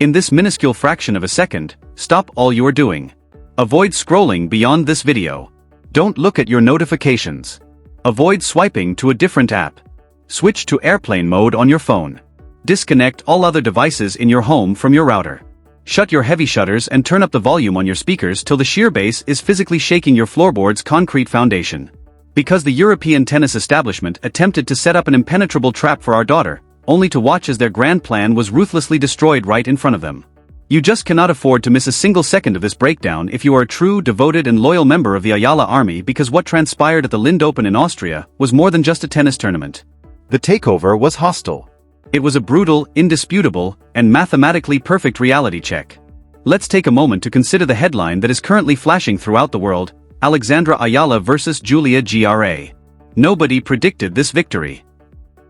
In this minuscule fraction of a second, stop all you are doing. Avoid scrolling beyond this video. Don't look at your notifications. Avoid swiping to a different app. Switch to airplane mode on your phone. Disconnect all other devices in your home from your router. Shut your heavy shutters and turn up the volume on your speakers till the sheer bass is physically shaking your floorboard's concrete foundation. Because the European tennis establishment attempted to set up an impenetrable trap for our daughter, only to watch as their grand plan was ruthlessly destroyed right in front of them. You just cannot afford to miss a single second of this breakdown if you are a true, devoted and loyal member of the Eala army, because what transpired at the Lindt Open in Austria was more than just a tennis tournament. The takeover was hostile. It was a brutal, indisputable, and mathematically perfect reality check. Let's take a moment to consider the headline that is currently flashing throughout the world: Alexandra Eala versus Julia Grabher. Nobody predicted this victory.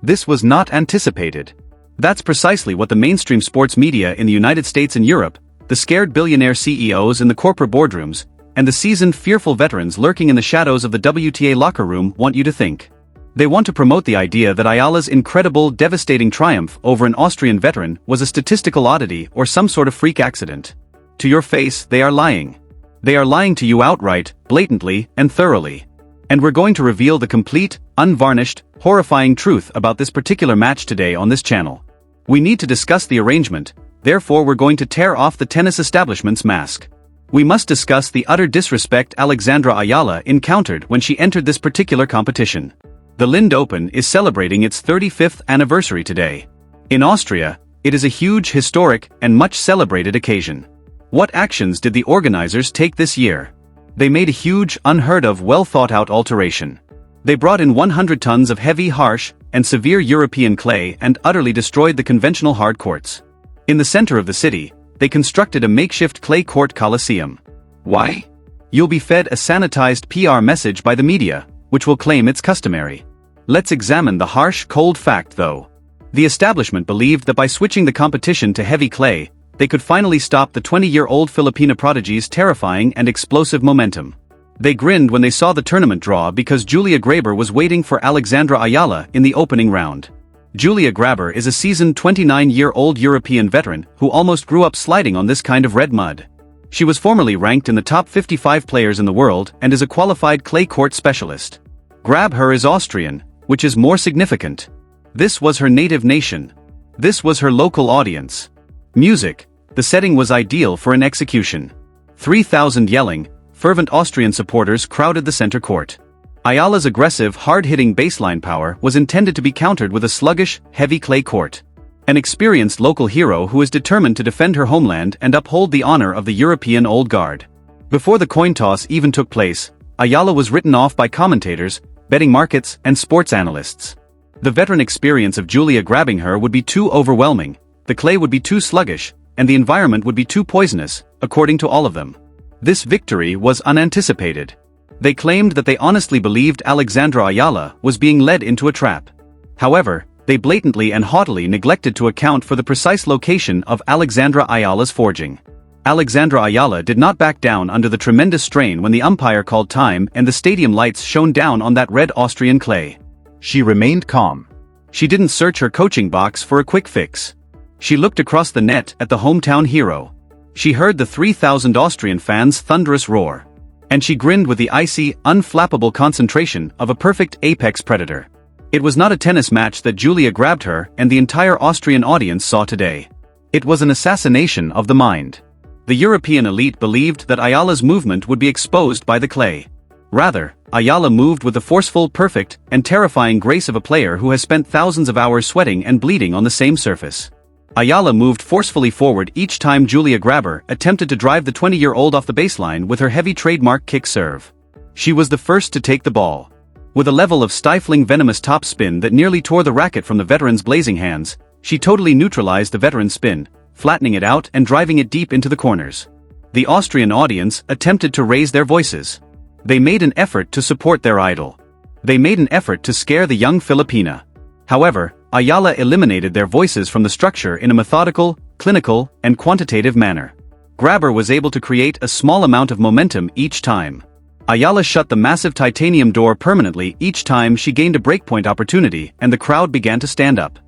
This was not anticipated. That's precisely what the mainstream sports media in the United States and Europe, the scared billionaire CEOs in the corporate boardrooms, and the seasoned fearful veterans lurking in the shadows of the WTA locker room want you to think. They want to promote the idea that Eala's incredible, devastating triumph over an Austrian veteran was a statistical oddity or some sort of freak accident. To your face, they are lying. They are lying to you outright, blatantly, and thoroughly. And we're going to reveal the complete, unvarnished, horrifying truth about this particular match today on this channel. We need to discuss the arrangement, therefore we're going to tear off the tennis establishment's mask. We must discuss the utter disrespect Alexandra Eala encountered when she entered this particular competition. The Lindt Open is celebrating its 35th anniversary today. In Austria, it is a huge, historic, and much celebrated occasion. What actions did the organizers take this year? They made a huge, unheard-of, well-thought-out alteration. They brought in 100 tons of heavy, harsh, and severe European clay and utterly destroyed the conventional hard courts. In the center of the city, they constructed a makeshift clay court coliseum. Why? You'll be fed a sanitized PR message by the media, which will claim it's customary. Let's examine the harsh, cold fact though. The establishment believed that by switching the competition to heavy clay, they could finally stop the 20-year-old Filipina prodigy's terrifying and explosive momentum. They grinned when they saw the tournament draw because Julia Grabher was waiting for Alexandra Eala in the opening round. Julia Grabher is a seasoned 29-year-old European veteran who almost grew up sliding on this kind of red mud. She was formerly ranked in the top 55 players in the world and is a qualified clay court specialist. Grabher is Austrian, which is more significant. This was her native nation. This was her local audience. Music. The setting was ideal for an execution. 3,000 yelling, fervent Austrian supporters crowded the center court. Eala's aggressive, hard-hitting baseline power was intended to be countered with a sluggish, heavy clay court. An experienced local hero who is determined to defend her homeland and uphold the honor of the European old guard. Before the coin toss even took place, Eala was written off by commentators, betting markets, and sports analysts. The veteran experience of Julia grabbing her would be too overwhelming, the clay would be too sluggish, and the environment would be too poisonous, according to all of them. This victory was unanticipated. They claimed that they honestly believed Alexandra Eala was being led into a trap. However, they blatantly and haughtily neglected to account for the precise location of Alexandra Eala's forging. Alexandra Eala did not back down under the tremendous strain when the umpire called time and the stadium lights shone down on that red Austrian clay. She remained calm. She didn't search her coaching box for a quick fix. She looked across the net at the hometown hero. She heard the 3,000 Austrian fans' thunderous roar. And she grinned with the icy, unflappable concentration of a perfect apex predator. It was not a tennis match that Julia Grabher and the entire Austrian audience saw today. It was an assassination of the mind. The European elite believed that Eala's movement would be exposed by the clay. Rather, Eala moved with the forceful, perfect, and terrifying grace of a player who has spent thousands of hours sweating and bleeding on the same surface. Eala moved forcefully forward each time Julia Grabher attempted to drive the 20-year-old off the baseline with her heavy trademark kick serve. She was the first to take the ball. With a level of stifling venomous topspin that nearly tore the racket from the veteran's blazing hands, she totally neutralized the veteran's spin, flattening it out and driving it deep into the corners. The Austrian audience attempted to raise their voices. They made an effort to support their idol. They made an effort to scare the young Filipina. However, Eala eliminated their voices from the structure in a methodical, clinical, and quantitative manner. Grabher was able to create a small amount of momentum each time. Eala shut the massive titanium door permanently each time she gained a breakpoint opportunity and the crowd began to stand up.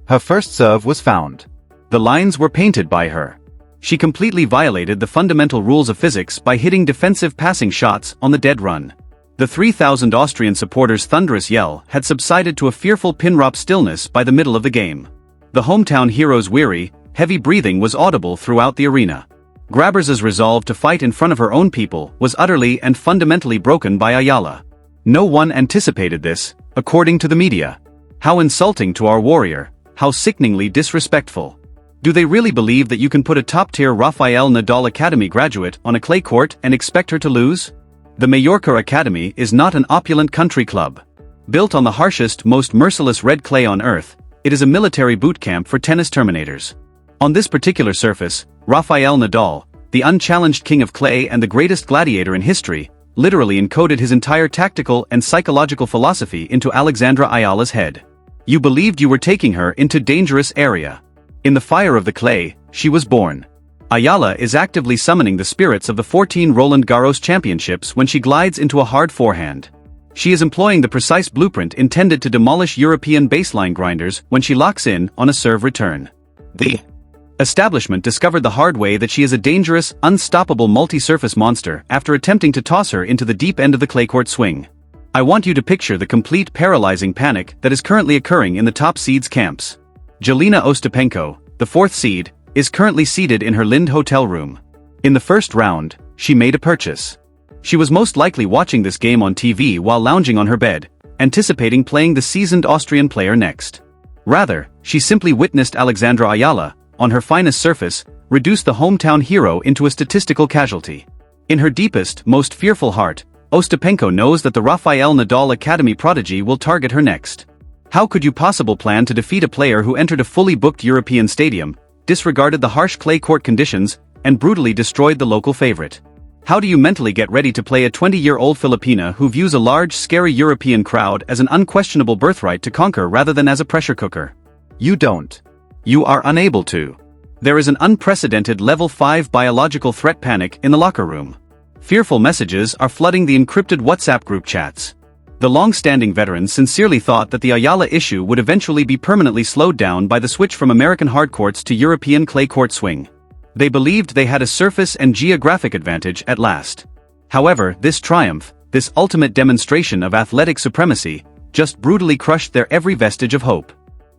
Her first serve was found. The lines were painted by her. She completely violated the fundamental rules of physics by hitting defensive passing shots on the dead run. The 3,000 Austrian supporters' thunderous yell had subsided to a fearful pin-drop stillness by the middle of the game. The hometown hero's weary, heavy breathing was audible throughout the arena. Grabher's resolve to fight in front of her own people was utterly and fundamentally broken by Eala. No one anticipated this, according to the media. How insulting to our warrior, how sickeningly disrespectful. Do they really believe that you can put a top-tier Rafael Nadal Academy graduate on a clay court and expect her to lose? The Mallorca Academy is not an opulent country club. Built on the harshest, most merciless red clay on earth, it is a military boot camp for tennis terminators. On this particular surface, Rafael Nadal, the unchallenged king of clay and the greatest gladiator in history, literally encoded his entire tactical and psychological philosophy into Alexandra Eala's head. You believed you were taking her into dangerous area. In the fire of the clay, she was born. Eala is actively summoning the spirits of the 14 Roland Garros championships when she glides into a hard forehand. She is employing the precise blueprint intended to demolish European baseline grinders when she locks in on a serve return. The establishment discovered the hard way that she is a dangerous, unstoppable multi-surface monster after attempting to toss her into the deep end of the clay court swing. I want you to picture the complete paralyzing panic that is currently occurring in the top seeds' camps. Jelena Ostapenko, the 4th seed, is currently seated in her Lind hotel room. In the first round, she made a purchase. She was most likely watching this game on TV while lounging on her bed, anticipating playing the seasoned Austrian player next. Rather, she simply witnessed Alexandra Eala, on her finest surface, reduce the hometown hero into a statistical casualty. In her deepest, most fearful heart, Ostapenko knows that the Rafael Nadal Academy prodigy will target her next. How could you possibly plan to defeat a player who entered a fully booked European stadium, disregarded the harsh clay court conditions, and brutally destroyed the local favorite? How do you mentally get ready to play a 20-year-old Filipina who views a large, scary European crowd as an unquestionable birthright to conquer rather than as a pressure cooker? You don't. You are unable to. There is an unprecedented level 5 biological threat panic in the locker room. Fearful messages are flooding the encrypted WhatsApp group chats. The long-standing veterans sincerely thought that the Eala issue would eventually be permanently slowed down by the switch from American hard courts to European clay court swing. They believed they had a surface and geographic advantage at last. However, this triumph, this ultimate demonstration of athletic supremacy, just brutally crushed their every vestige of hope.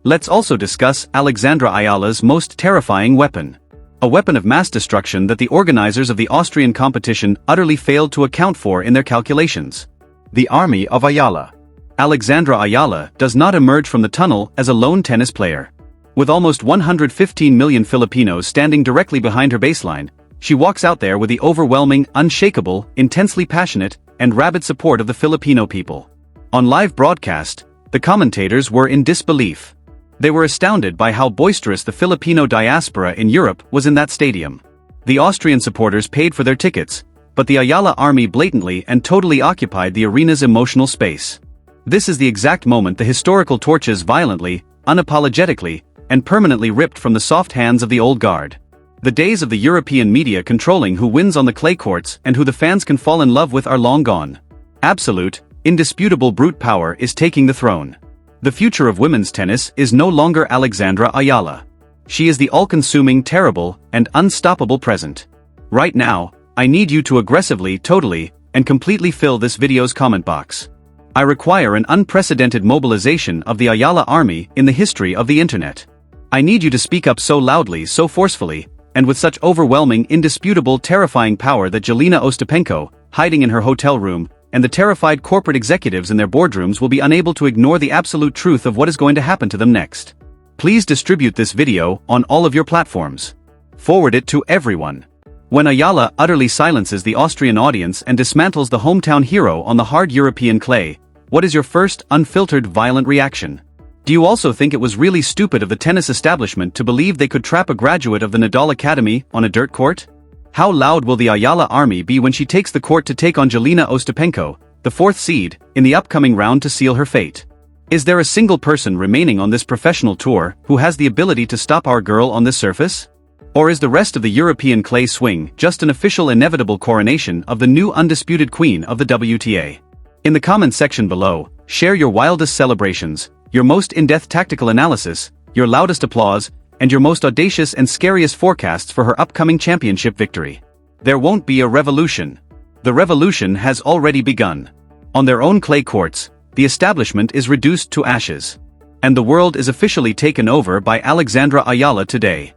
Let's also discuss Alexandra Eala's most terrifying weapon. A weapon of mass destruction that the organizers of the Austrian competition utterly failed to account for in their calculations. The army of Eala. Alexandra Eala does not emerge from the tunnel as a lone tennis player. With almost 115 million Filipinos standing directly behind her baseline, she walks out there with the overwhelming, unshakable, intensely passionate, and rabid support of the Filipino people. On live broadcast, the commentators were in disbelief. They were astounded by how boisterous the Filipino diaspora in Europe was in that stadium. The Austrian supporters paid for their tickets, but the Eala army blatantly and totally occupied the arena's emotional space. This is the exact moment the historical torches violently, unapologetically, and permanently ripped from the soft hands of the old guard. The days of the European media controlling who wins on the clay courts and who the fans can fall in love with are long gone. Absolute, indisputable brute power is taking the throne. The future of women's tennis is no longer Alexandra Eala. She is the all-consuming, terrible, and unstoppable present. Right now, I need you to aggressively, totally, and completely fill this video's comment box. I require an unprecedented mobilization of the Eala army in the history of the internet. I need you to speak up so loudly, so forcefully, and with such overwhelming, indisputable, terrifying power that Jelena Ostapenko, hiding in her hotel room, and the terrified corporate executives in their boardrooms will be unable to ignore the absolute truth of what is going to happen to them next. Please distribute this video on all of your platforms. Forward it to everyone. When Eala utterly silences the Austrian audience and dismantles the hometown hero on the hard European clay, what is your first, unfiltered, violent reaction? Do you also think it was really stupid of the tennis establishment to believe they could trap a graduate of the Nadal Academy on a dirt court? How loud will the Eala army be when she takes the court to take on Jelena Ostapenko, the 4th seed, in the upcoming round to seal her fate? Is there a single person remaining on this professional tour who has the ability to stop our girl on this surface? Or is the rest of the European clay swing just an official inevitable coronation of the new undisputed queen of the WTA? In the comment section below, share your wildest celebrations, your most in-depth tactical analysis, your loudest applause, and your most audacious and scariest forecasts for her upcoming championship victory. There won't be a revolution. The revolution has already begun. On their own clay courts, the establishment is reduced to ashes. And the world is officially taken over by Alexandra Eala today.